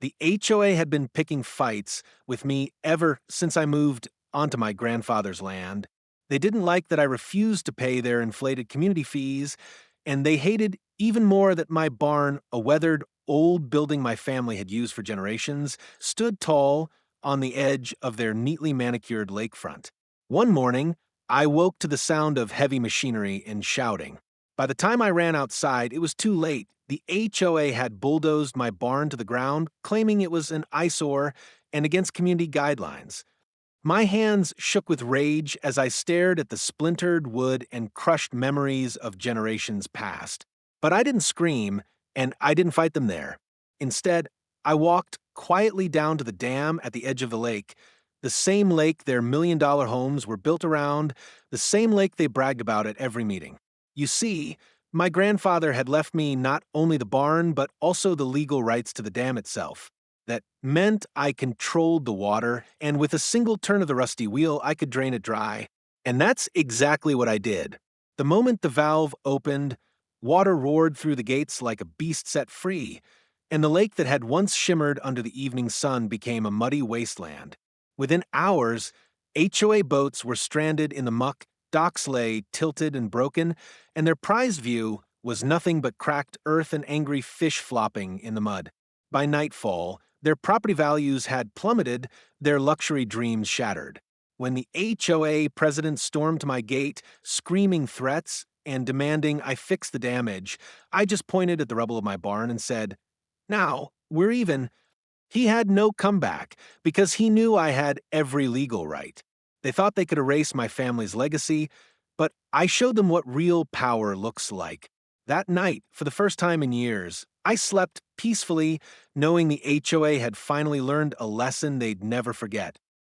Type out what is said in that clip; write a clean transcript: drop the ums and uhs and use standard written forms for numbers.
The HOA had been picking fights with me ever since I moved onto my grandfather's land. They didn't like that I refused to pay their inflated community fees, and they hated even more that my barn, a weathered old building my family had used for generations, stood tall on the edge of their neatly manicured lakefront. One morning, I woke to the sound of heavy machinery and shouting. By the time I ran outside, it was too late. The HOA had bulldozed my barn to the ground, claiming it was an eyesore and against community guidelines. My hands shook with rage as I stared at the splintered wood and crushed memories of generations past. But I didn't scream, and I didn't fight them there. Instead, I walked quietly down to the dam at the edge of the lake, the same lake their million-dollar homes were built around, the same lake they bragged about at every meeting. You see, my grandfather had left me not only the barn, but also the legal rights to the dam itself. That meant I controlled the water, and with a single turn of the rusty wheel, I could drain it dry. And that's exactly what I did. The moment the valve opened, water roared through the gates like a beast set free, and the lake that had once shimmered under the evening sun became a muddy wasteland. Within hours, HOA boats were stranded in the muck, docks lay tilted and broken, and their prize view was nothing but cracked earth and angry fish flopping in the mud. By nightfall, their property values had plummeted, their luxury dreams shattered. When the HOA president stormed to my gate, screaming threats and demanding I fix the damage, I just pointed at the rubble of my barn and said, "Now, we're even." He had no comeback because he knew I had every legal right. They thought they could erase my family's legacy, but I showed them what real power looks like. That night, for the first time in years, I slept peacefully, knowing the HOA had finally learned a lesson they'd never forget.